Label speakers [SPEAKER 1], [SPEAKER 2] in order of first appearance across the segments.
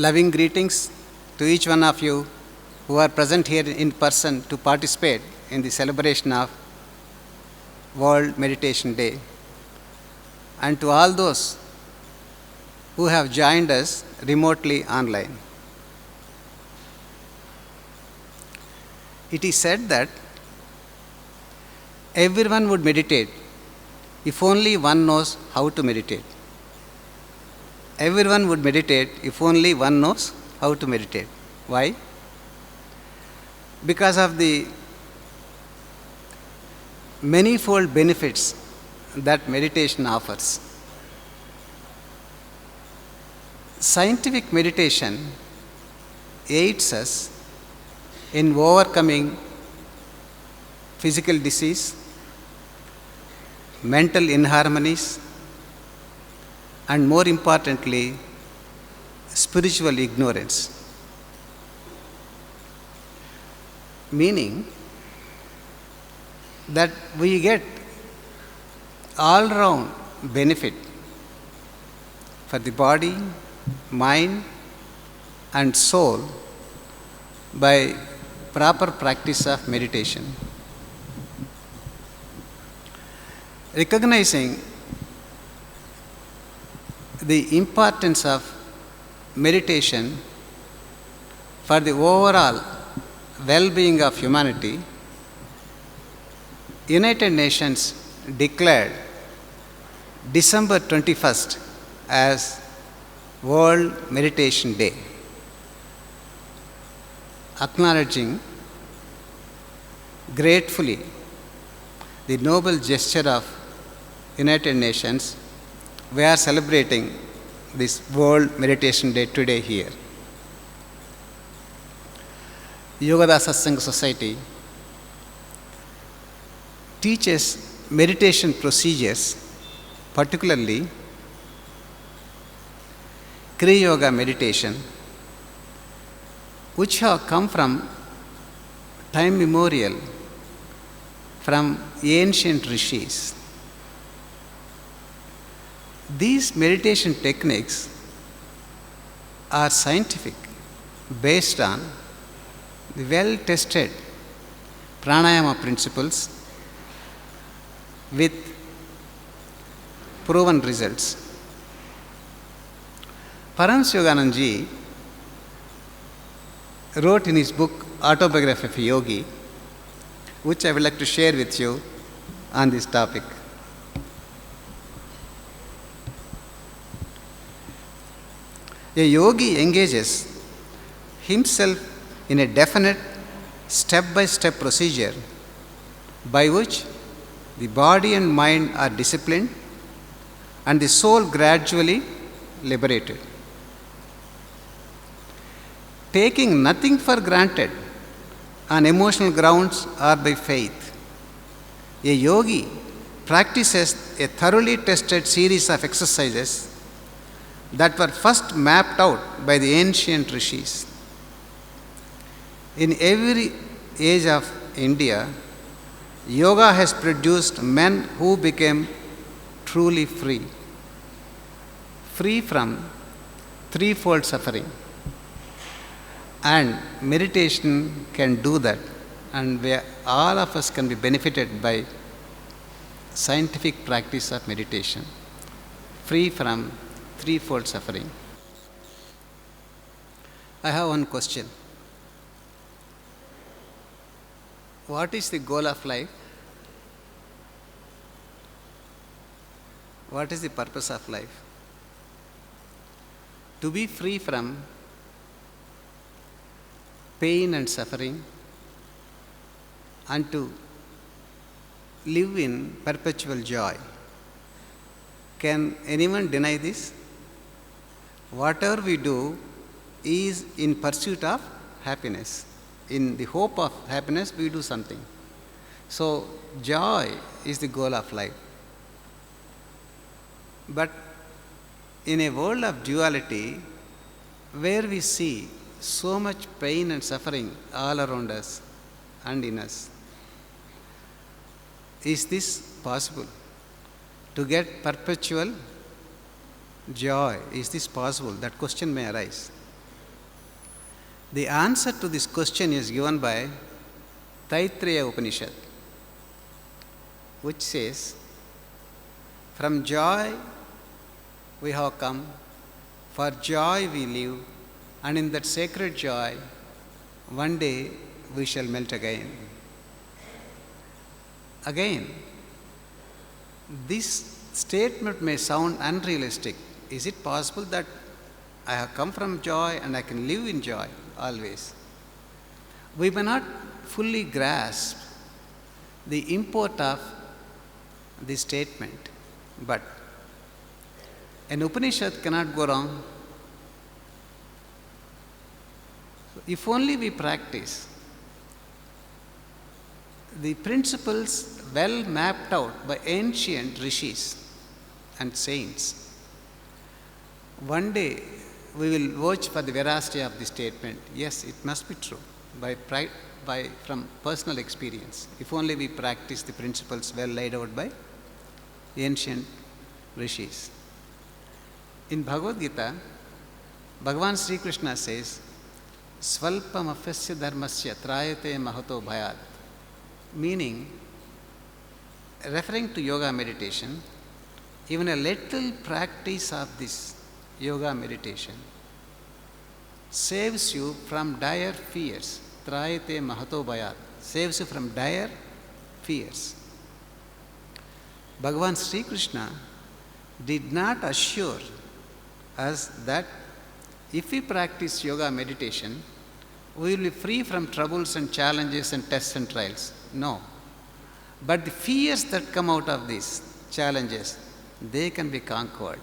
[SPEAKER 1] Loving greetings to each one of you who are present here in person to participate in the celebration of World Meditation Day, and to all those who have joined us remotely online. It is said that everyone would meditate if only one knows how to meditate. Everyone would meditate if only one knows how to meditate. Why? Because of the manifold benefits that meditation offers. Scientific meditation aids us in overcoming physical disease, mental inharmonies, and more importantly, spiritual ignorance. Meaning that we get all-round benefit for the body, mind, and soul by proper practice of meditation. Recognizing the importance of meditation for the overall well-being of humanity, United Nations declared December 21st as World Meditation Day, acknowledging gratefully the noble gesture of United Nations. We are celebrating this World Meditation Day today here. Yoga Satsanga Society teaches meditation procedures, particularly Kriya Yoga meditation, which have come from time immemorial, from ancient rishis. These meditation techniques are scientific, based on the well-tested pranayama principles with proven results. Paramahansa Yogananda Giri wrote in his book Autobiography of a Yogi, which I would like to share with you on this topic. A yogi engages himself in a definite step-by-step procedure by which the body and mind are disciplined and the soul gradually liberated. Taking nothing for granted on emotional grounds or by faith, a yogi practices a thoroughly tested series of exercises that were first mapped out by the ancient rishis. In every age of India, yoga has produced men who became truly free, free from threefold suffering. And meditation can do that, and all of us can be benefited by scientific practice of meditation, free from threefold suffering. I have one question. What is the goal of life? What is the purpose of life? To be free from pain and suffering, and to live in perpetual joy. Can anyone deny this? Whatever we do is in pursuit of happiness. In the hope of happiness, we do something. So, joy is the goal of life. But in a world of duality, where we see so much pain and suffering all around us and in us, is this possible? To get perpetual joy, is this possible? That question may arise. The answer to this question is given by Taittiriya Upanishad, which says, "From joy we have come, for joy we live, and in that sacred joy, one day we shall melt again." Again, this statement may sound unrealistic. Is it possible that I have come from joy and I can live in joy always? We may not fully grasp the import of this statement, but an Upanishad cannot go wrong. If only we practice the principles well mapped out by ancient rishis and saints, one day we will vouch for the veracity of the statement. Yes, it must be true from personal experience, if only we practice the principles well laid out by ancient rishis. In Bhagavad Gita, Bhagavan Sri Krishna says, "Svalpam apyasya dharmasya trayate mahato bhayat," meaning, referring to yoga meditation, even a little practice of this yoga meditation saves you from dire fears. Trayate mahato bhayat, saves you from dire fears. Bhagavan Sri Krishna did not assure us that if we practice yoga meditation, we will be free from troubles and challenges and tests and trials. No. But the fears that come out of these challenges, they can be conquered.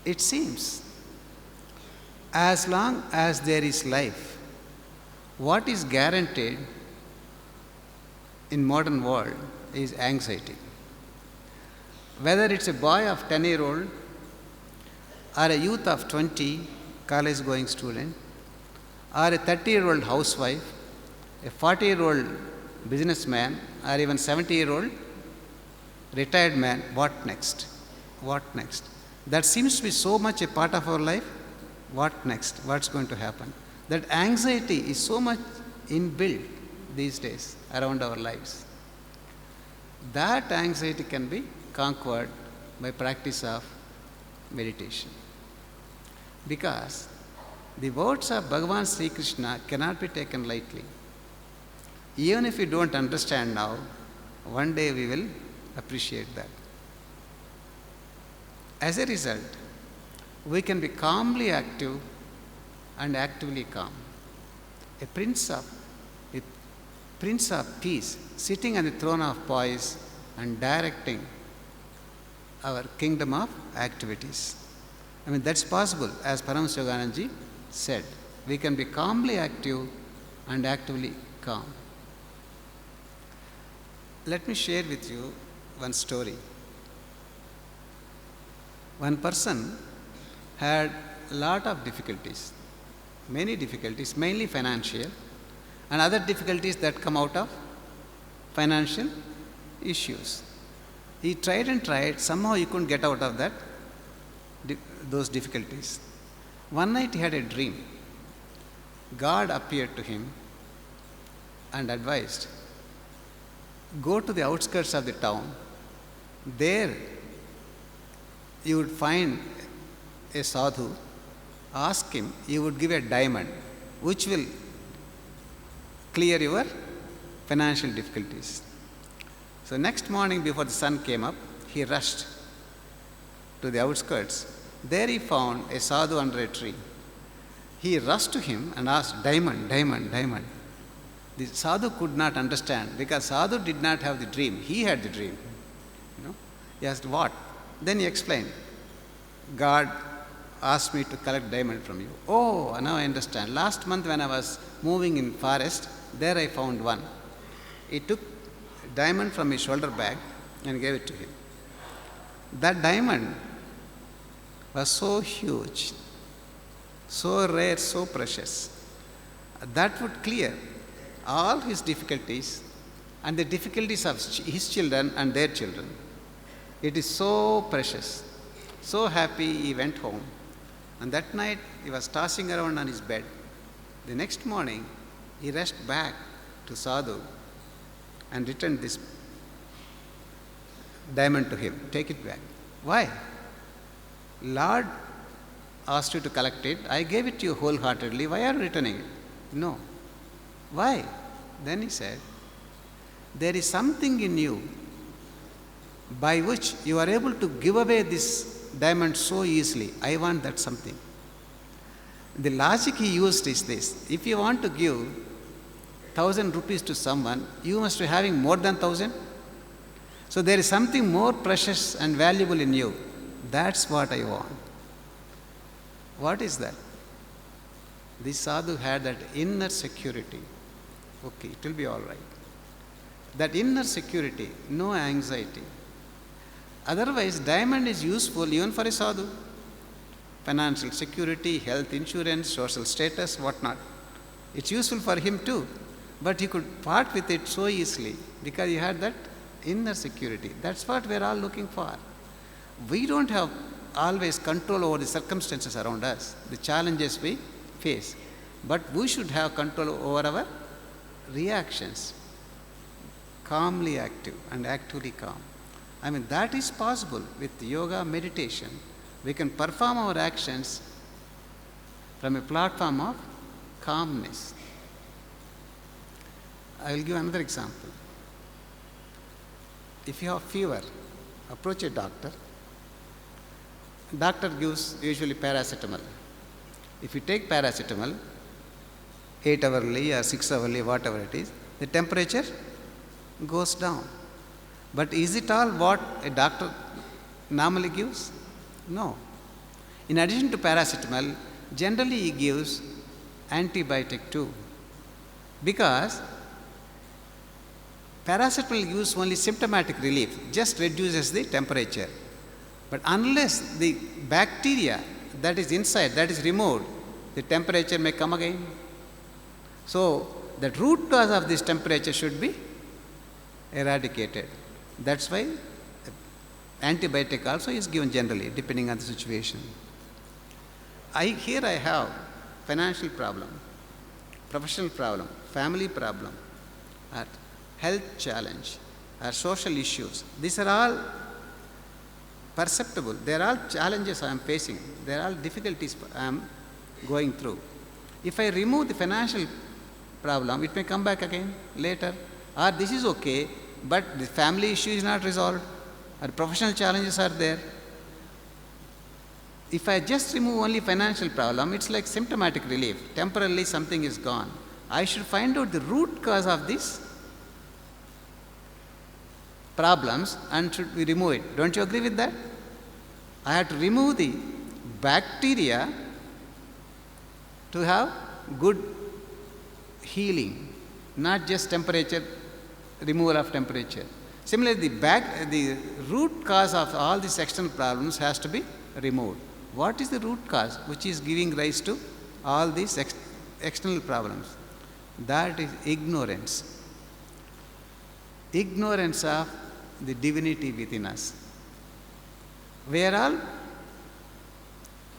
[SPEAKER 1] It seems, as long as there is life, what is guaranteed in modern world is anxiety. Whether it's a boy of 10-year-old or a youth of 20, college-going student, or a 30-year-old housewife, a 40-year-old businessman, or even 70-year-old retired man, what next? What next? That seems to be so much a part of our life. What next? What's going to happen? That anxiety is so much inbuilt these days around our lives. That anxiety can be conquered by practice of meditation. Because the words of Bhagavan Sri Krishna cannot be taken lightly. Even if we don't understand now, one day we will appreciate that. As a result, we can be calmly active and actively calm. A prince of peace sitting on the throne of poise and directing our kingdom of activities. I mean, that's possible, as Paramahansa Yogananda said. We can be calmly active and actively calm. Let me share with you one story. One person had a lot of difficulties, many difficulties, mainly financial, and other difficulties that come out of financial issues. He tried and tried, somehow he couldn't get out of those difficulties. One night he had a dream. God appeared to him and advised, "Go to the outskirts of the town. There you would find a sadhu. Ask him, he would give a diamond, which will clear your financial difficulties." So next morning, before the sun came up, he rushed to the outskirts. There he found a sadhu under a tree. He rushed to him and asked, "Diamond, diamond, diamond." The sadhu could not understand, because sadhu did not have the dream. He had the dream. He asked, "What?" Then he explained, "God asked me to collect diamond from you." "Oh, now I understand. Last month when I was moving in forest, there I found one." He took diamond from his shoulder bag and gave it to him. That diamond was so huge, so rare, so precious, that would clear all his difficulties and the difficulties of his children and their children. It is so precious. So happy, he went home And that night he was tossing around on his bed. The next morning he rushed back to Sadhu and returned this diamond to him. Take it back. Why? Lord asked you to collect it. I gave it to you wholeheartedly. Why are you returning it? No. Why? Then he said, there is something in you by which you are able to give away this diamond so easily. I want that something. The logic he used is this: if you want to give 1,000 rupees to someone, you must be having more than 1,000. So there is something more precious and valuable in you. That's what I want. What is that? This sadhu had that inner security. Okay, it will be all right. That inner security, no anxiety. Otherwise, diamond is useful even for a sadhu. Financial security, health insurance, social status, whatnot. It's useful for him too. But he could part with it so easily because he had that inner security. That's what we're all looking for. We don't have always control over the circumstances around us, the challenges we face. But we should have control over our reactions. Calmly active and actively calm. I mean, that is possible with yoga, meditation. We can perform our actions from a platform of calmness. I will give another example. If you have fever, approach a doctor. Doctor gives usually paracetamol. If you take paracetamol, 8-hourly or 6-hourly, whatever it is, the temperature goes down. But is it all what a doctor normally gives? No. In addition to paracetamol, generally he gives antibiotic too. Because paracetamol gives only symptomatic relief, just reduces the temperature. But unless the bacteria that is inside, that is removed, the temperature may come again. So, the root cause of this temperature should be eradicated. That's why antibiotic also is given generally, depending on the situation. Here I have financial problem, professional problem, family problem, or health challenge, or social issues. These are all perceptible. They are all challenges I am facing. They are all difficulties I am going through. If I remove the financial problem, it may come back again later. Or this is okay, but the family issue is not resolved, or professional challenges are there. If I just remove only financial problem, it's like symptomatic relief. Temporarily something is gone. I should find out the root cause of these problems and should we remove it. Don't you agree with that? I have to remove the bacteria to have good healing, not just temperature, removal of temperature. Similarly, the root cause of all these external problems has to be removed. What is the root cause which is giving rise to all these external problems? That is ignorance. Ignorance of the divinity within us. We are all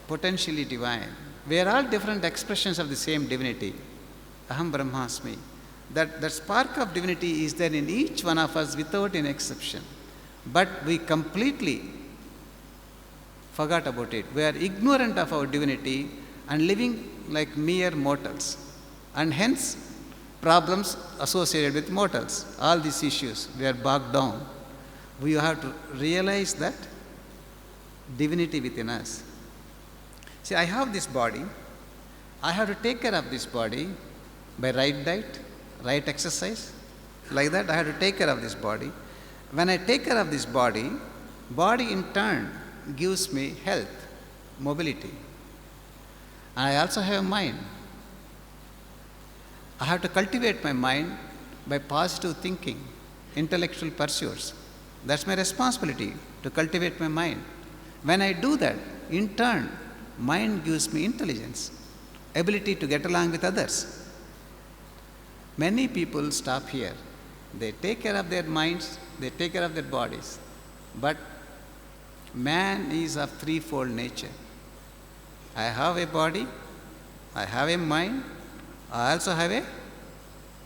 [SPEAKER 1] potentially divine. We are all different expressions of the same divinity. Aham Brahmasmi. That spark of divinity is there in each one of us without an exception. But we completely forgot about it. We are ignorant of our divinity and living like mere mortals. And hence, problems associated with mortals. All these issues, we are bogged down. We have to realize that divinity within us. See, I have this body. I have to take care of this body by right diet, right exercise. Like that, I have to take care of this body. When I take care of this body in turn gives me health, mobility. And I also have a mind. I have to cultivate my mind by positive thinking, intellectual pursuits. That's my responsibility, to cultivate my mind. When I do that, in turn, mind gives me intelligence, ability to get along with others. Many people stop here. They take care of their minds, they take care of their bodies. But man is of threefold nature. I have a body, I have a mind, I also have a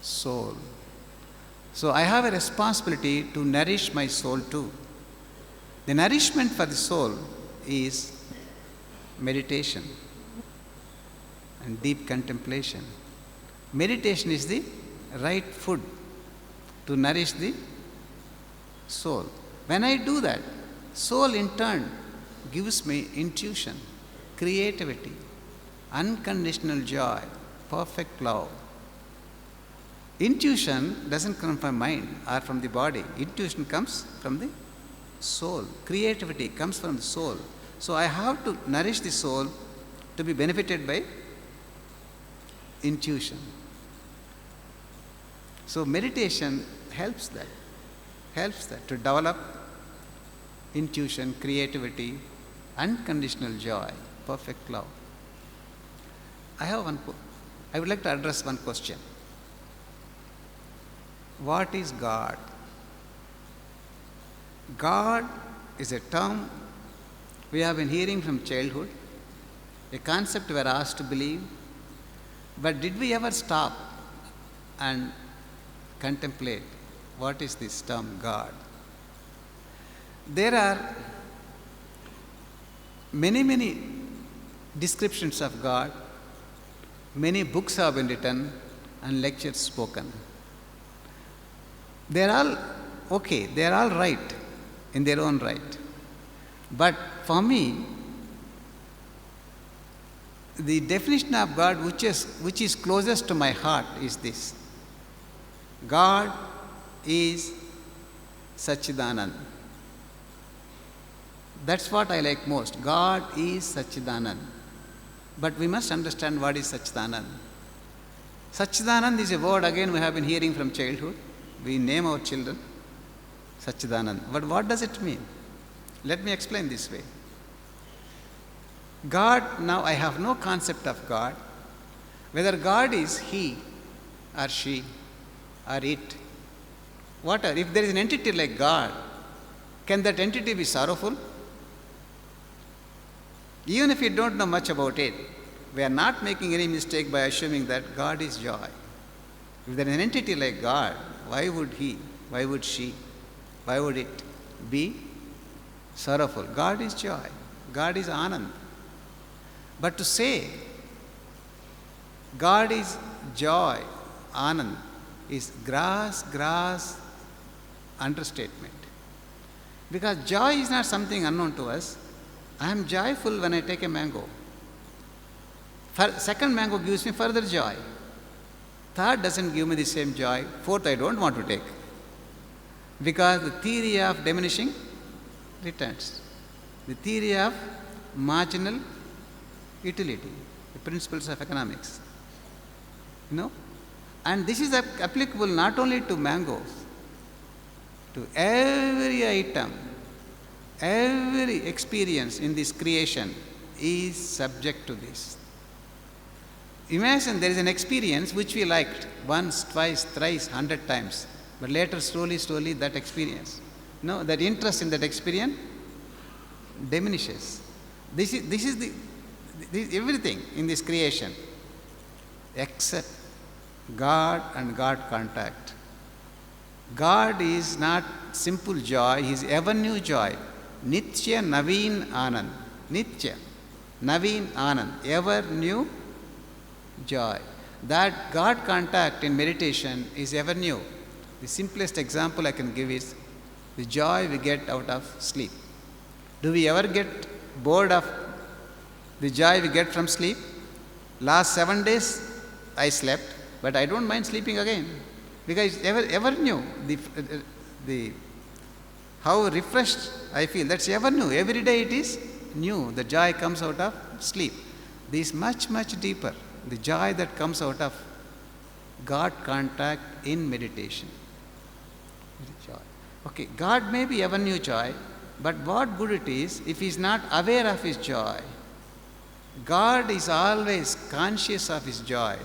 [SPEAKER 1] soul. So I have a responsibility to nourish my soul too. The nourishment for the soul is meditation and deep contemplation. Meditation is the right food to nourish the soul. When I do that, soul in turn gives me intuition, creativity, unconditional joy, perfect love. Intuition doesn't come from mind or from the body. Intuition comes from the soul. Creativity comes from the soul. So I have to nourish the soul to be benefited by intuition. So meditation helps that to develop intuition, creativity, unconditional joy, perfect love. I would like to address one question. What is God? God is a term we have been hearing from childhood, a concept we are asked to believe. But did we ever stop and contemplate what is this term God? There are many descriptions of God. Many books have been written and lectures spoken. They are all okay, they are all right in their own right. But for me, the definition of God which is closest to my heart is this. God is Satchidanand. That's what I like most. God is Satchidanand. But we must understand what is Satchidanand. Satchidanand is a word again we have been hearing from childhood. We name our children Satchidanand. But what does it mean? Let me explain this way. God, now I have no concept of God. Whether God is he or she or it. Whatever. If there is an entity like God, can that entity be sorrowful? Even if you don't know much about it, we are not making any mistake by assuming that God is joy. If there is an entity like God, why would he, why would she, why would it be sorrowful? God is joy. God is Anand. But to say God is joy, Anand, is gross understatement. Because joy is not something unknown to us. I am joyful when I take a mango. Second mango gives me further joy. Third doesn't give me the same joy. Fourth, I don't want to take. Because the theory of diminishing returns. The theory of marginal utility. The principles of economics. And this is applicable not only to mangoes, to every item, every experience in this creation is subject to this. Imagine there is an experience which we liked once, twice, thrice, 100 times, but later slowly that experience, that interest in that experience diminishes. This is everything in this creation except God and God contact. God is not simple joy, He is ever new joy. Nitya Naveen Anand. Nitya Naveen Anand. Ever new joy. That God contact in meditation is ever new. The simplest example I can give is the joy we get out of sleep. Do we ever get bored of the joy we get from sleep? Last 7 days I slept, but I don't mind sleeping again because it's ever new. How refreshed I feel, that's ever new. Every day it is new. The joy comes out of sleep. This is much deeper. The joy that comes out of God contact in meditation. Joy. Okay, God may be ever new joy, but what good it is if He is not aware of His joy. God is always conscious of His joy.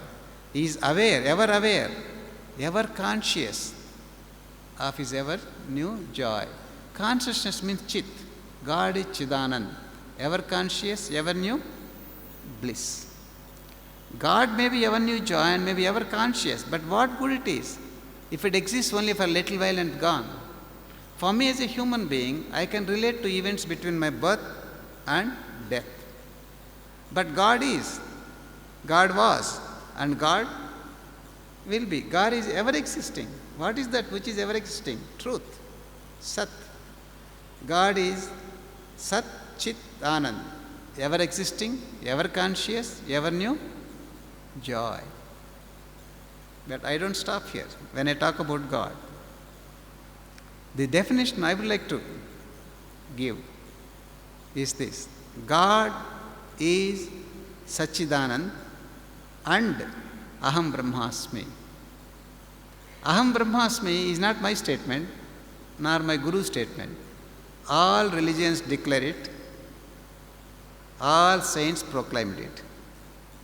[SPEAKER 1] He is aware, ever conscious of His ever new joy. Consciousness means Chit. God is Chidanand. Ever conscious, ever new bliss. God may be ever new joy and may be ever conscious, but what good it is if it exists only for a little while and gone. For me as a human being, I can relate to events between my birth and death. But God is, God was, and God will be. God is ever existing. What is that which is ever existing? Truth. Sat. God is Sat Chit Anand. Ever existing, ever conscious, ever new joy. But I don't stop here when I talk about God. The definition I would like to give is this: God is Satchidanand and Aham Brahmasmi. Aham Brahmasmi is not my statement, nor my Guru's statement. All religions declare it, all saints proclaimed it.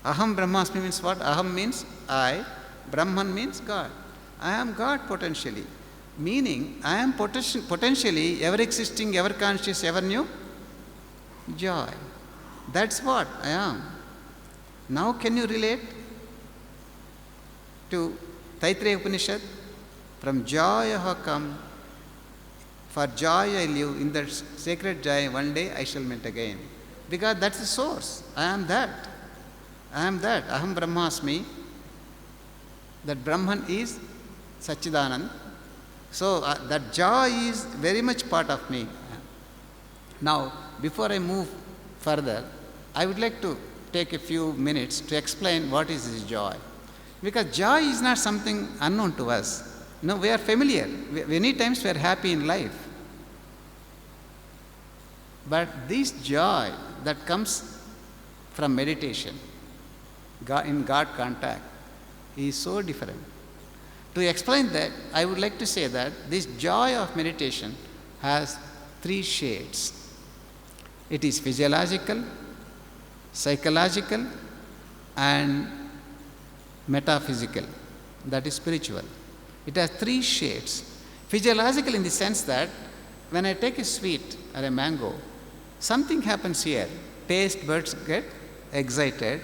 [SPEAKER 1] Aham Brahmasmi means what? Aham means I, Brahman means God. I am God potentially, meaning I am potentially ever existing, ever conscious, ever new joy. That's what I am. Now can you relate to Taittiriya Upanishad? From joy I have come, for joy I live, in that sacred joy one day I shall meet again. Because that's the source. I am that. I am that. Aham Brahmasmi. That Brahman is Satchidanand. So that joy is very much part of me. Now, before I move further, I would like to take a few minutes to explain what is this joy. Because joy is not something unknown to us. No, we are familiar. Many times we are happy in life. But this joy that comes from meditation, in God contact, is so different. To explain that, I would like to say that this joy of meditation has three shades. It is physiological, psychological, and metaphysical, that is spiritual. It has three shades. Physiological in the sense that when I take a sweet or a mango, something happens here. Taste buds get excited.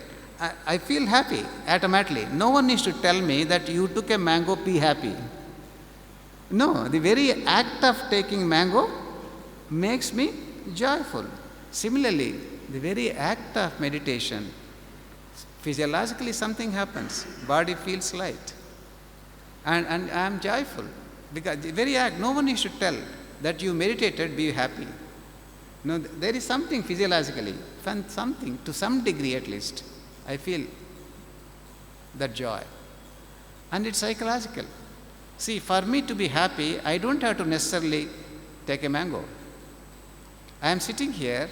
[SPEAKER 1] I feel happy automatically. No one needs to tell me that you took a mango, be happy. No, the very act of taking mango makes me joyful. Similarly, the very act of meditation, physiologically something happens. Body feels light. And I am joyful. Because the very act, no one needs to tell that you meditated, be happy. No, there is something physiologically, something to some degree at least. I feel that joy. And it's psychological. See, for me to be happy, I don't have to necessarily take a mango. I am sitting here,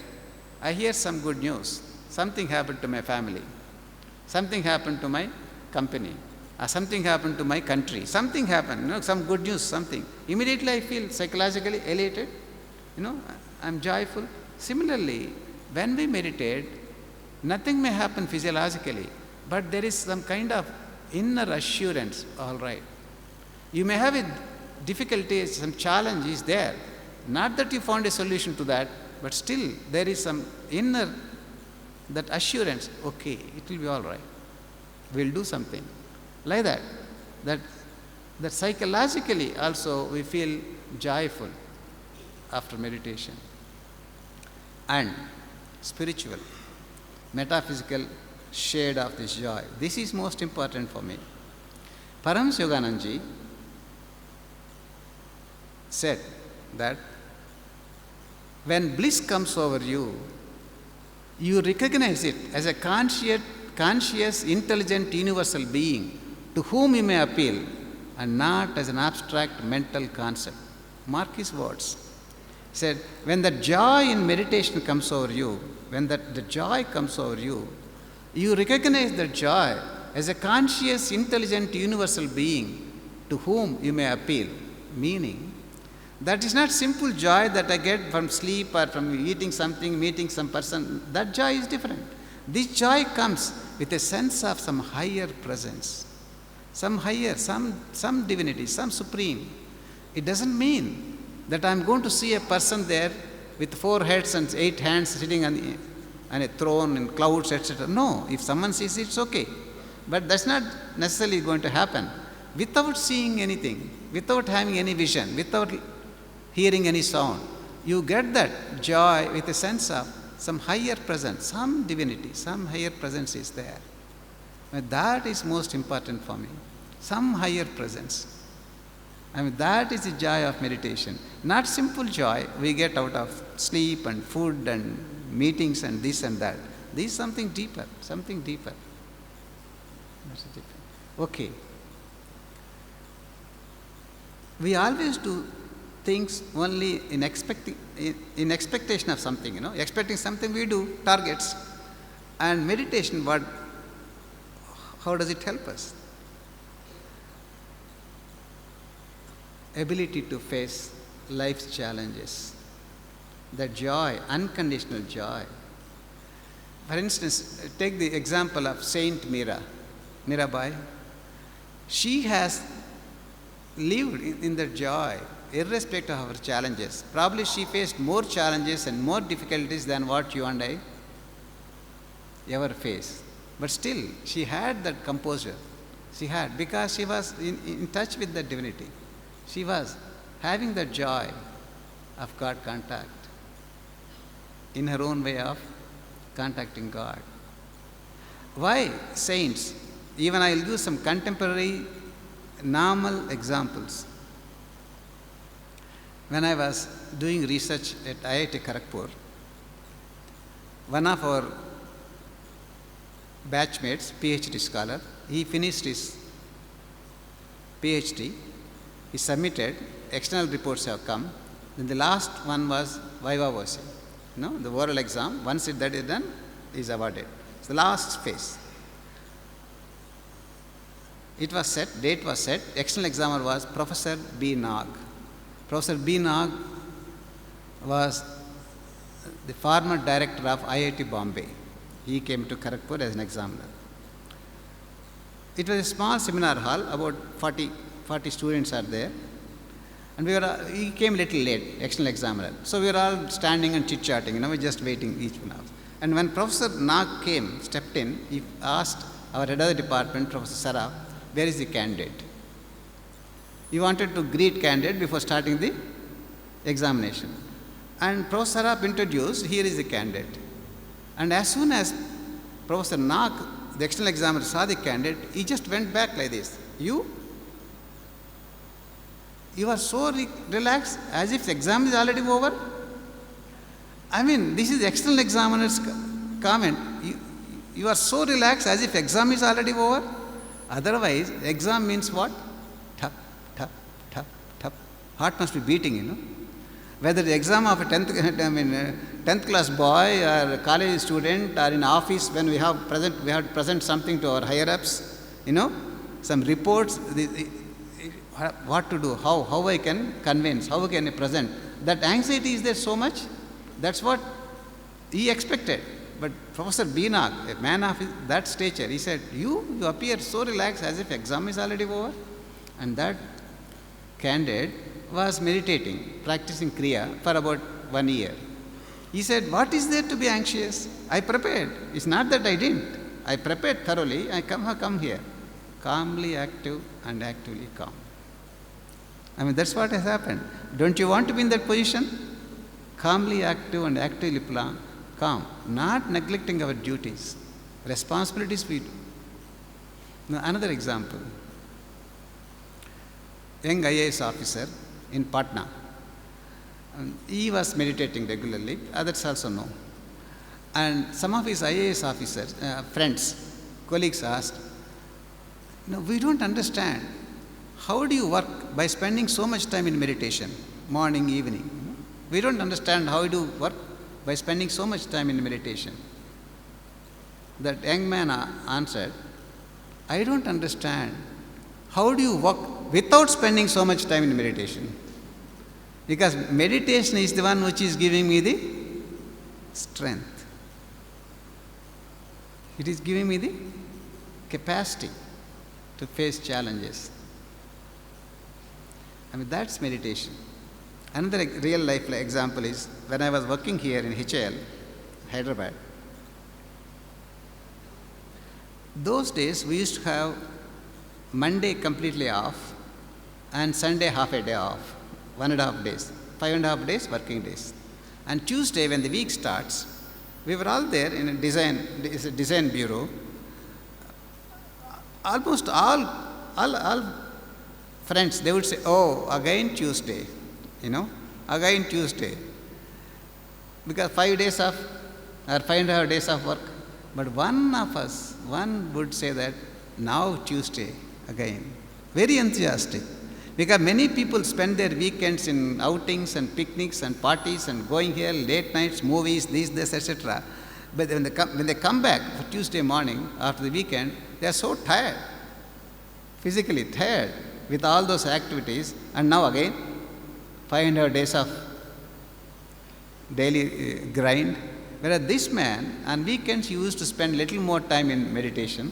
[SPEAKER 1] I hear some good news. Something happened to my family. Something happened to my company. Something happened to my country. Something happened, some good news, something. Immediately I feel psychologically elated. I'm joyful. Similarly, when we meditate, nothing may happen physiologically, but there is some kind of inner assurance, all right. You may have a difficulty, some challenge is there. Not that you found a solution to that, but still there is some inner, that assurance, okay, it will be all right. We'll do something. Like that. That psychologically also we feel joyful after meditation. And spiritual, metaphysical shade of this joy. This is most important for me. Paramahansa Yogananda Ji said that when bliss comes over you, you recognize it as a conscious, intelligent, universal being to whom you may appeal, and not as an abstract mental concept. Mark his words. He said, when the joy in meditation comes over you, the joy comes over you, you recognize the joy as a conscious, intelligent, universal being to whom you may appeal. Meaning, that is not simple joy that I get from sleep or from eating something, meeting some person. That joy is different. This joy comes with a sense of some higher presence, some higher, some divinity, some supreme. It doesn't mean that I'm going to see a person there with 4 heads and 8 hands sitting on the... and a throne in clouds, etc. No, if someone sees it, it's okay. But that's not necessarily going to happen. Without seeing anything, without having any vision, without hearing any sound, you get that joy with a sense of some higher presence, some divinity, some higher presence is there. And that is most important for me. Some higher presence. That is the joy of meditation. Not simple joy we get out of sleep and food and meetings and this and that. This is something deeper, something deeper. Okay. We always do things only in expectation of something, expecting something we do, targets. And meditation, how does it help us? Ability to face life's challenges. The joy, unconditional joy. For instance, take the example of Saint Mirabai. She has lived in the joy, irrespective of her challenges. Probably she faced more challenges and more difficulties than what you and I ever face. But still, she had that composure. She had, because she was in touch with the divinity. She was having the joy of God contact, in her own way of contacting God. Why saints? Even I will give some contemporary, normal examples. When I was doing research at IIT Kharagpur, one of our batchmates, PhD scholar, he finished his PhD, he submitted, external reports have come, then the last one was Viva Voce, the oral exam. Once that is done, he is awarded. It's the last phase. It was set, date was set, external examiner was Professor B. Nag. Professor B. Nag was the former director of IIT Bombay. He came to Kharagpur as an examiner. It was a small seminar hall, about 40 students are there. And he came a little late, external examiner. So we were all standing and chit-chatting, we were just waiting each one of us. And when Professor Nag came, stepped in, he asked our head of the department, Professor Saraf, where is the candidate? He wanted to greet candidate before starting the examination. And Professor Saraf introduced, here is the candidate. And as soon as Professor Nag, the external examiner, saw the candidate, he just went back like this. You are so relaxed, as if the exam is already over. This is the external examiner's comment. You are so relaxed, as if exam is already over. Otherwise, exam means what? Tup, tup, tup, tup. Heart must be beating, Whether the exam of a 10th class boy or a college student or in office, when we have to present something to our higher ups, some reports, what to do, how I can convince, how can I present. That anxiety is there so much. That's what he expected. But Professor B. Nag, a man of that stature, he said, you appear so relaxed as if exam is already over. And that candidate was meditating, practicing Kriya for about 1 year. He said, what is there to be anxious? I prepared. It's not that I didn't. I prepared thoroughly. I come here. Calmly active and actively calm. That's what has happened. Don't you want to be in that position? Calmly active and actively calm. Not neglecting our duties. Responsibilities we do. Now, another example. Young IAS officer in Patna. He was meditating regularly. Others also know. And some of his IAS officers, friends, colleagues asked, we don't understand. How do you work by spending so much time in meditation, morning, evening? We don't understand how you do work by spending so much time in meditation. That young man answered, I don't understand. How do you work without spending so much time in meditation? Because meditation is the one which is giving me the strength. It is giving me the capacity to face challenges. That's meditation. Another real life example is when I was working here in HAL, Hyderabad. Those days we used to have Monday completely off and Sunday half a day off, 1.5 days, 5.5 days working days. And Tuesday when the week starts, we were all there in a design bureau. Almost all friends, they would say, oh, again Tuesday, again Tuesday. Because 5 days off or 5.5 days of work. But one would say that now Tuesday again. Very enthusiastic. Because many people spend their weekends in outings and picnics and parties and going here, late nights, movies, this, etc. But when they come back for Tuesday morning after the weekend, they are so tired, physically tired with all those activities, and now again 500 days of daily grind. Whereas this man on weekends used to spend little more time in meditation,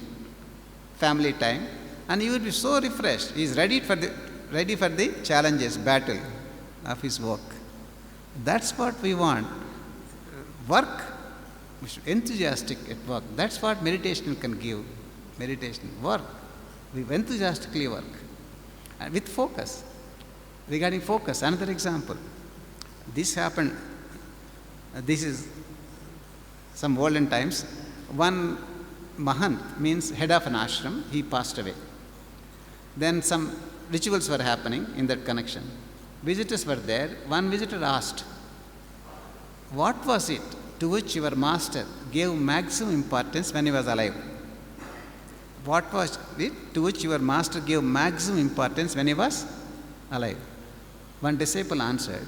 [SPEAKER 1] family time, and he would be so refreshed. He is ready for the challenges, battle of his work. That's what we want. Work, we should be enthusiastic at work. That's what meditation can give. Meditation, work. We enthusiastically work. And with focus. Regarding focus, another example. This happened, this is some olden times. One Mahant means head of an ashram, he passed away. Then some rituals were happening in that connection. Visitors were there. One visitor asked, what was it to which your master gave maximum importance when he was alive? What was it to which your master gave maximum importance when he was alive? One disciple answered,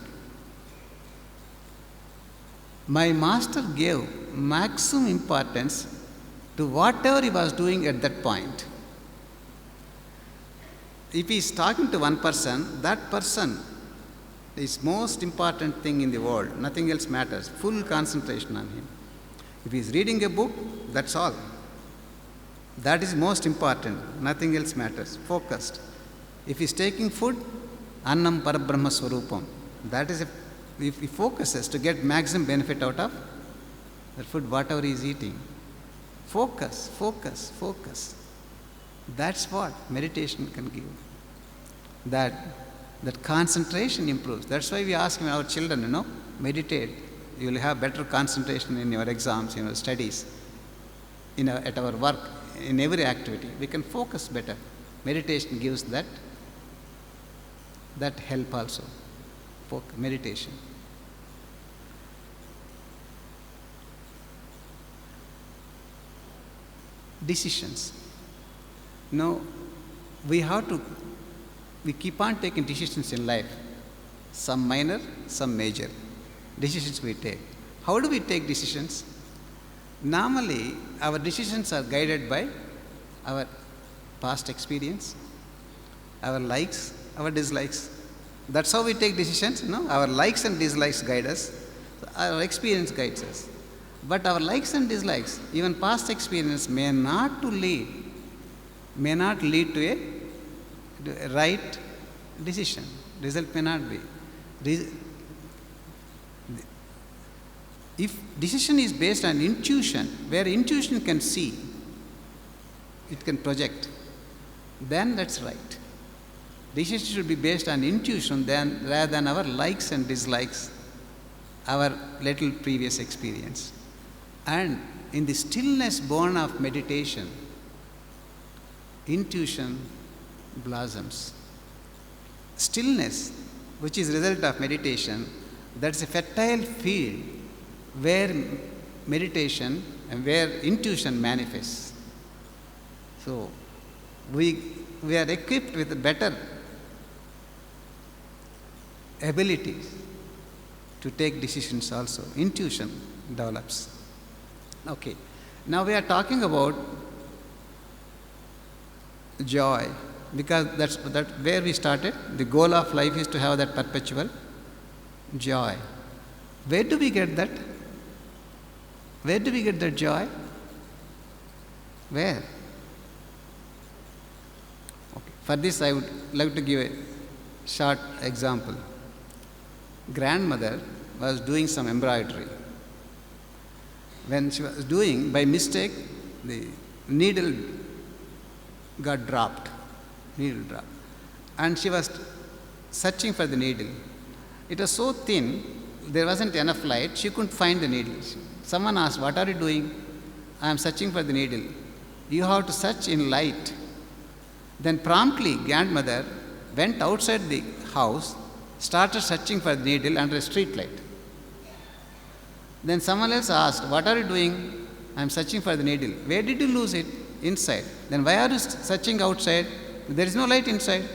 [SPEAKER 1] my master gave maximum importance to whatever he was doing at that point. If he is talking to one person, that person is most important thing in the world. Nothing else matters. Full concentration on him. If he is reading a book, that's all. That is most important. Nothing else matters. Focused. If he is taking food, annam parabrahma swarupam. That is if he focuses to get maximum benefit out of the food, whatever he is eating. Focus, focus, focus. That's what meditation can give. That concentration improves. That's why we ask our children, meditate. You will have better concentration in your exams, in your studies, at our work, in every activity. We can focus better. Meditation gives that help also. Meditation. Decisions. We keep on taking decisions in life. Some minor, some major. Decisions we take. How do we take decisions? Normally, our decisions are guided by our past experience, our likes, our dislikes. That's how we take decisions, Our likes and dislikes guide us. Our experience guides us. But our likes and dislikes, even past experience, may not lead to a right decision. Result may not be. If decision is based on intuition, where intuition can see, it can project, then that's right. Decision should be based on intuition rather than our likes and dislikes, our little previous experience. And in the stillness born of meditation, intuition blossoms. Stillness, which is result of meditation, that's a fertile field where meditation and where intuition manifests. So we are equipped with better abilities to take decisions also. Intuition develops. Okay. Now we are talking about joy, because that's where we started. The goal of life is to have that perpetual joy. Where do we get that? Where do we get that joy? Where? Okay. For this, I would like to give a short example. Grandmother was doing some embroidery. When she was doing, by mistake, the needle got dropped. Needle dropped. And she was searching for the needle. It was so thin, there wasn't enough light, she couldn't find the needle. Someone asked, "What are you doing?" "I am searching for the needle." "You have to search in light." Then promptly, grandmother went outside the house, started searching for the needle under a street light. Then someone else asked, "What are you doing?" "I am searching for the needle." "Where did you lose it?" "Inside." "Then why are you searching outside? There is no light inside."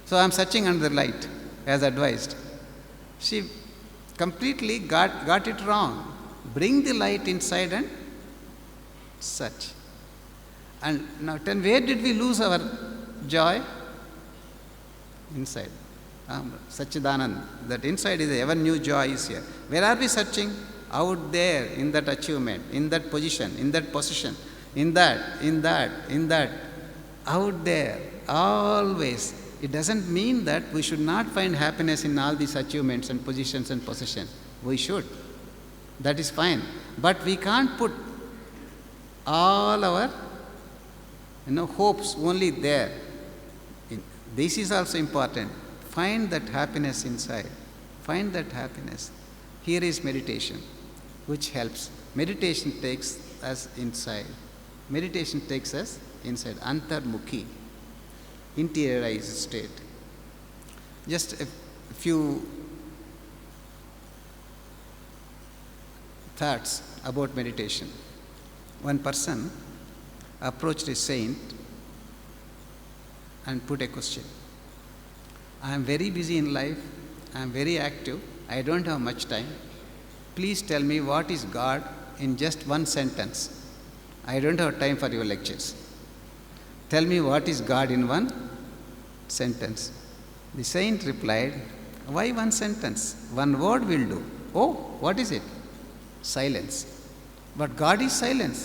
[SPEAKER 1] "So I am searching under the light, as advised." She completely got it wrong. Bring the light inside and search. And now tell me, where did we lose our joy? Inside. Satchidanand, that inside is ever new joy is here. Where are we searching? Out there, in that achievement, in that position, in that position, in that, out there, always. It doesn't mean that we should not find happiness in all these achievements and positions and possessions. We should. That is fine. But we can't put all our hopes only there. This is also important. Find that happiness inside. Find that happiness. Here is meditation, which helps. Meditation takes us inside. Meditation takes us inside. Antarmukhi, interiorized state. Just a few thoughts about meditation. One person approached a saint and put a question. "I am very busy in life, I am very active, I don't have much time. Please tell me what is God in just one sentence. I don't have time for your lectures. Tell me what is God in one sentence." The saint replied, "Why one sentence? One word will do." "Oh, what is it?" "Silence." "But God is silence."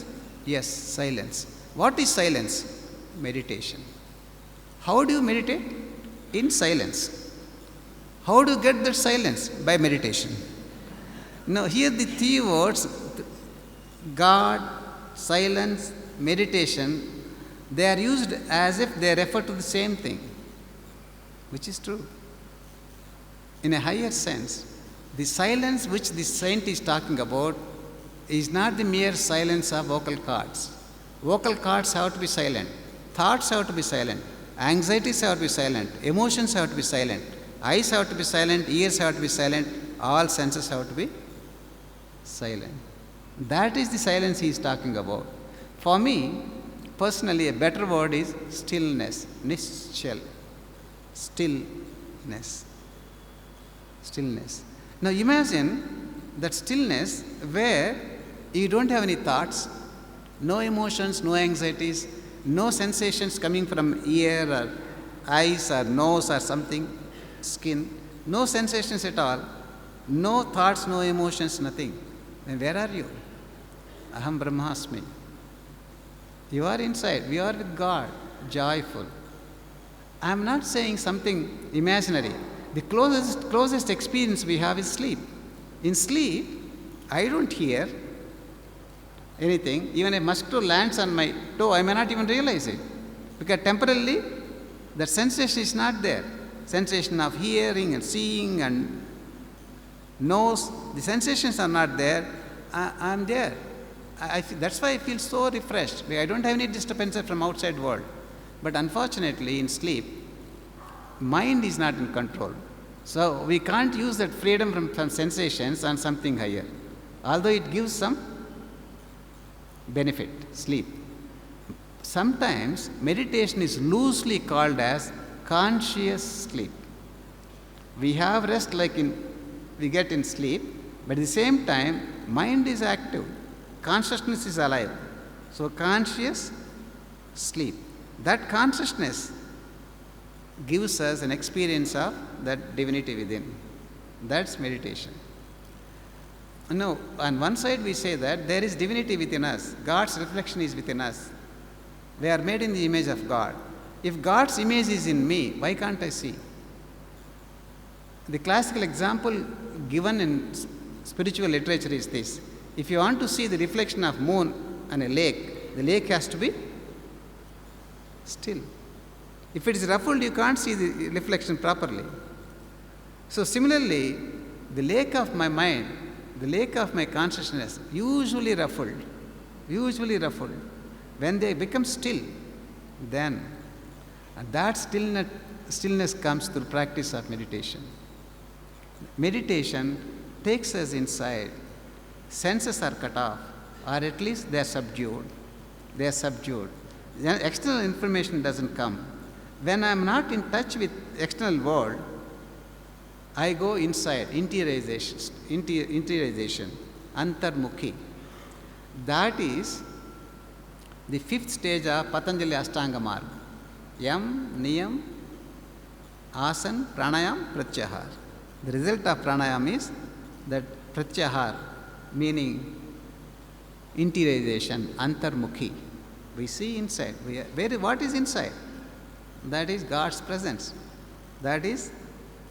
[SPEAKER 1] "Yes, silence." "What is silence?" "Meditation." "How do you meditate?" "In silence." "How do you get that silence?" "By meditation." Now here the three words, God, silence, meditation, they are used as if they refer to the same thing, which is true. In a higher sense, the silence which the saint is talking about is not the mere silence of vocal cords. Vocal cords have to be silent. Thoughts have to be silent. Anxieties have to be silent. Emotions have to be silent. Eyes have to be silent. Ears have to be silent. All senses have to be silent. That is the silence he is talking about. For me, personally, a better word is stillness. Nischal. Stillness. Stillness. Now imagine that stillness where you don't have any thoughts, no emotions, no anxieties, no sensations coming from ear or eyes or nose or something, skin, no sensations at all, no thoughts, no emotions, nothing. Then where are you? Aham Brahmasmi. You are inside. We are with God, joyful. I am not saying something imaginary. The closest experience we have is sleep. In sleep, I don't hear anything. Even a mosquito lands on my toe, I may not even realize it. Because temporarily, that sensation is not there. Sensation of hearing and seeing and nose, the sensations are not there. I am there. That's why I feel so refreshed. I don't have any disturbance from outside world. But unfortunately, in sleep, mind is not in control. So we can't use that freedom from sensations on something higher. Although it gives some benefit, sleep. Sometimes meditation is loosely called as conscious sleep. We have rest like we get in sleep, but at the same time, mind is active, consciousness is alive. So conscious sleep. That consciousness gives us an experience of that divinity within. That's meditation. No, on one side we say that there is divinity within us. God's reflection is within us. We are made in the image of God. If God's image is in me, why can't I see? The classical example given in spiritual literature is this. If you want to see the reflection of moon on a lake, the lake has to be still. If it is ruffled, you can't see the reflection properly. So similarly, the lake of my mind, the lake of my consciousness, usually ruffled. When they become still, then that stillness comes through practice of meditation. Meditation takes us inside. Senses are cut off, or at least they are subdued. Then external information doesn't come. When I am not in touch with external world, I go inside, interiorization, antarmukhi. That is the fifth stage of Patanjali Ashtanga Marga. Yam, Niyam, Asan, Pranayam, Pratyahar. The result of pranayam is that pratyahar, meaning interiorization, antarmukhi. We see inside. What is inside? That is God's presence. That is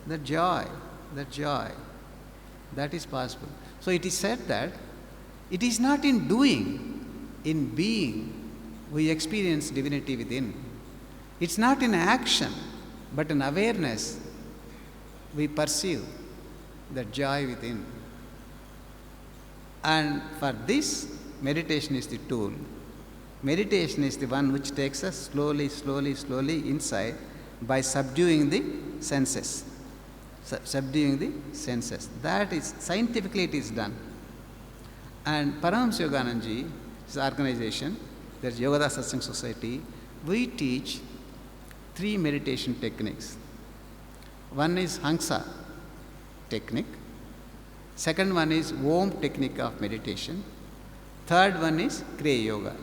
[SPEAKER 1] the joy. That is possible. So it is said that it is not in doing, in being, we experience divinity within. It's not in action, but in awareness, we perceive the joy within. And for this, meditation is the tool. Meditation is the one which takes us slowly inside by subduing the senses. That is, scientifically it is done. And Paramahansa Yogananda Giri, his organization, there's Yoga Satsang Society, we teach 3 meditation techniques. One is Hangsa technique. Second one is Om technique of meditation. Third one is Kriya Yoga.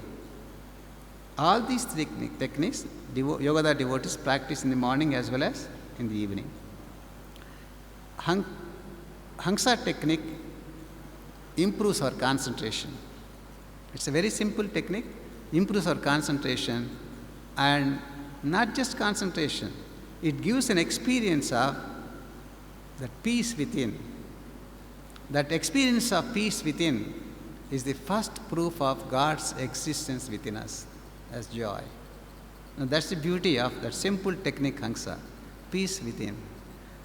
[SPEAKER 1] All these techniques, Yoga devotees practice in the morning as well as in the evening. Hangsa technique improves our concentration. It's a very simple technique, improves our concentration, and not just concentration, it gives an experience of that peace within. That experience of peace within is the first proof of God's existence within us as joy. Now that's the beauty of that simple technique, Hangsa, peace within.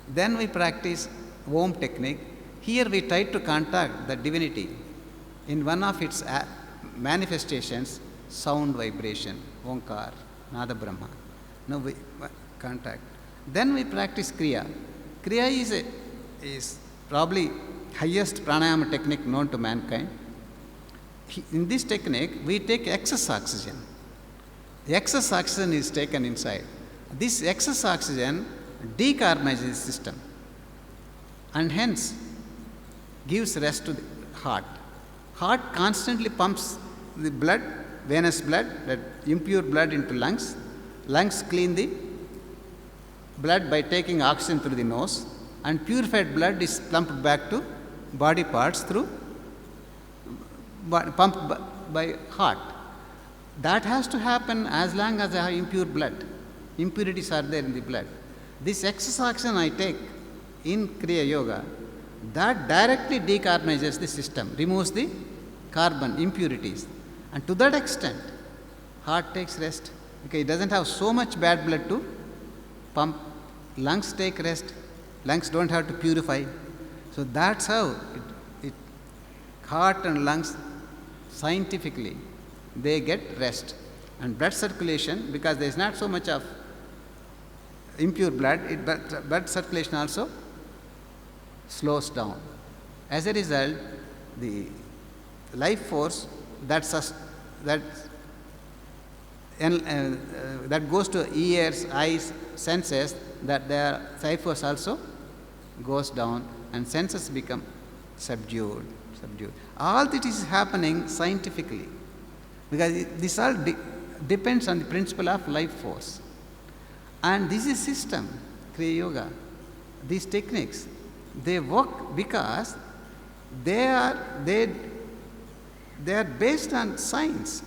[SPEAKER 1] Then we practice Om technique. Here we try to contact the divinity in one of its manifestations, sound vibration, Omkar, Nada Brahma. Now we contact. Then we practice Kriya. Kriya is probably highest pranayama technique known to mankind. In this technique, we take excess oxygen. The excess oxygen is taken inside. This excess oxygen decarbonizes the system and hence gives rest to the heart. Heart constantly pumps the blood, venous blood, that impure blood into lungs. Lungs clean the blood by taking oxygen through the nose, and purified blood is pumped back to body parts through pumped by heart. That has to happen as long as I have impure blood. Impurities are there in the blood. This excess oxygen I take in Kriya Yoga, that directly decarbonizes the system, removes the carbon, impurities. And to that extent, heart takes rest. Okay, it doesn't have so much bad blood to pump. Lungs take rest. Lungs don't have to purify. So that's how heart and lungs, scientifically, they get rest. And blood circulation, because there is not so much of impure blood, blood circulation also slows down. As a result, the life force that goes to ears, eyes, senses, that their life force also goes down and senses become subdued. All that is happening scientifically, because this all depends on the principle of life force. And this is system, Kriya Yoga. These techniques, they work because they are based on science.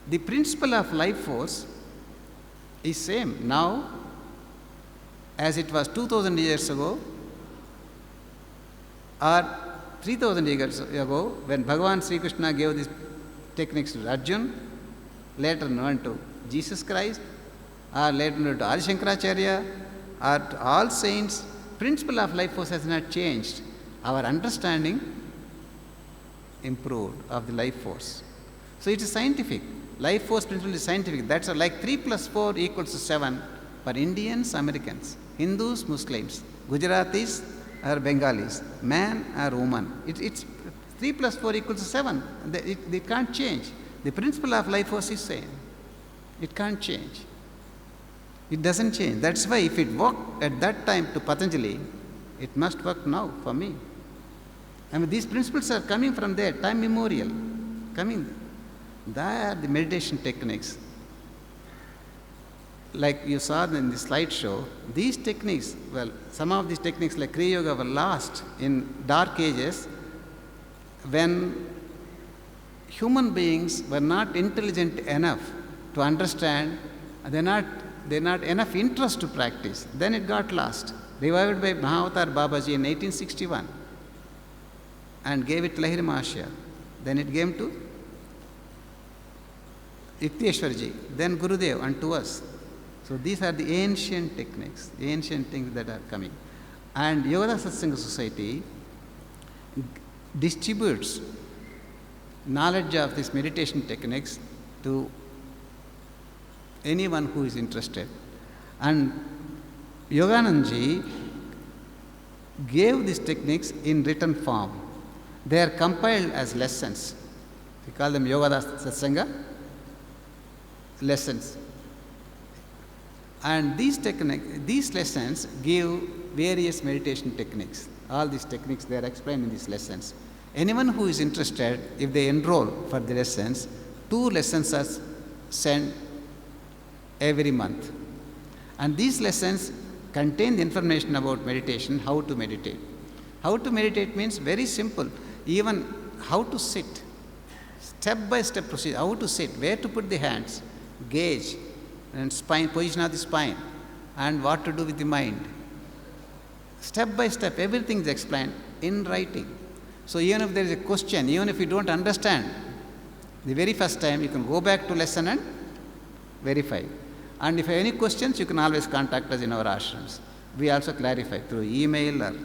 [SPEAKER 1] The principle of life force is same now as it was 2000 years ago or 3000 years ago when Bhagavan Sri Krishna gave these techniques to Arjuna, later known to Jesus Christ, or later known to Adi Shankaracharya, or to all saints, principle of life force has not changed. Our understanding improved of the life force. So it is scientific. Life force principle is scientific. That's like 3 plus 4 equals to 7 for Indians, Americans, Hindus, Muslims, Gujaratis or Bengalis, man or woman. It's 3 plus 4 equals to 7. They can't change. The principle of life force is same. It can't change. It doesn't change. That's why if it worked at that time to Patanjali, it must work now for me. I mean, these principles are coming from there, time immemorial, coming. They are the meditation techniques. Like you saw in the slideshow, these techniques, well, some of these techniques like Kriya Yoga were lost in dark ages when human beings were not intelligent enough to understand, they're not enough interest to practice. Then it got lost. Revived by Mahavatar Babaji in 1861 and gave it to Lahiri Mahashya. Then it came to Yukteswarji, then Gurudev, and to us. So these are the ancient techniques, ancient things that are coming. And Yoga Satsanga Society distributes knowledge of these meditation techniques to anyone who is interested. And Yoganandaji gave these techniques in written form. They are compiled as lessons. We call them Yoga Satsanga lessons. And these lessons give various meditation techniques. All these techniques, they are explained in these lessons. Anyone who is interested, if they enroll for the lessons, 2 lessons are sent every month. And these lessons contain the information about meditation, how to meditate. How to meditate means very simple. Even how to sit, step-by-step procedure, how to sit, where to put the hands, gaze, and spine, position of the spine, and what to do with the mind. Step by step, everything is explained in writing. So even if there is a question, even if you don't understand, the very first time you can go back to lesson and verify. And if you have any questions, you can always contact us in our ashrams. We also clarify through email or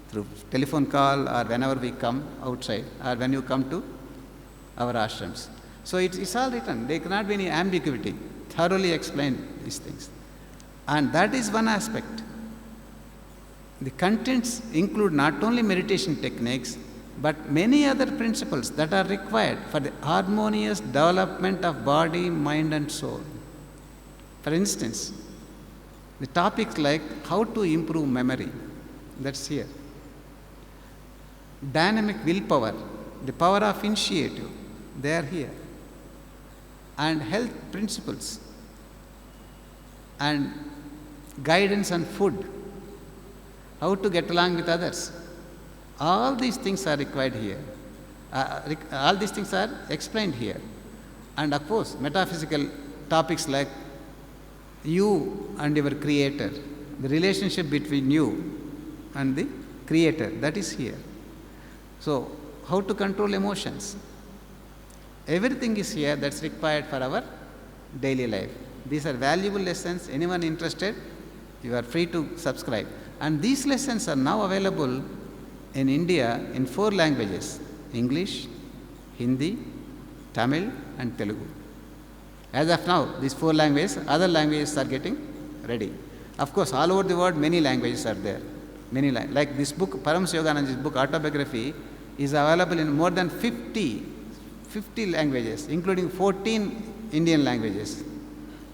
[SPEAKER 1] through telephone call or whenever we come outside or when you come to our ashrams. So it's all written. There cannot be any ambiguity. Thoroughly explain these things. And that is one aspect. The contents include not only meditation techniques, but many other principles that are required for the harmonious development of body, mind and soul. For instance, the topics like how to improve memory, that's here. Dynamic willpower, the power of initiative, they are here. And health principles and guidance on food, how to get along with others. All these things are required here. All these things are explained here. And of course, metaphysical topics like you and your creator, the relationship between you and the creator, that is here. So, how to control emotions. Everything is here that's required for our daily life. These are valuable lessons. Anyone interested, you are free to subscribe. And these lessons are now available in India in 4 languages: English, Hindi, Tamil and Telugu. As of now, these 4 languages, other languages are getting ready. Of course, all over the world, many languages are there. Like this book, Paramahansa Yogananda's book, Autobiography, is available in more than 50 languages, including 14 Indian languages.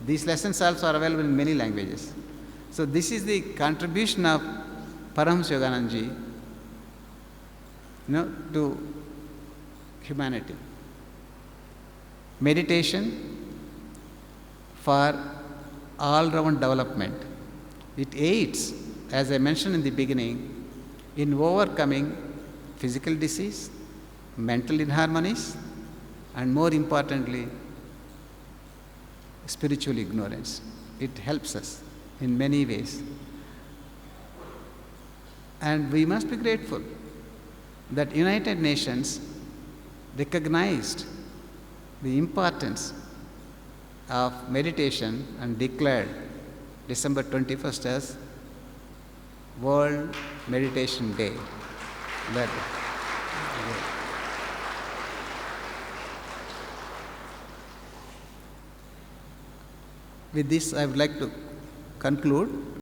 [SPEAKER 1] These lessons also are available in many languages. So this is the contribution of Paramahansa Yogananda to humanity. Meditation for all-round development. It aids, as I mentioned in the beginning, in overcoming physical disease, mental inharmonies, and more importantly, spiritual ignorance. It helps us in many ways. And we must be grateful that United Nations recognized the importance of meditation and declared December 21st as World Meditation Day. That, with this, I would like to conclude.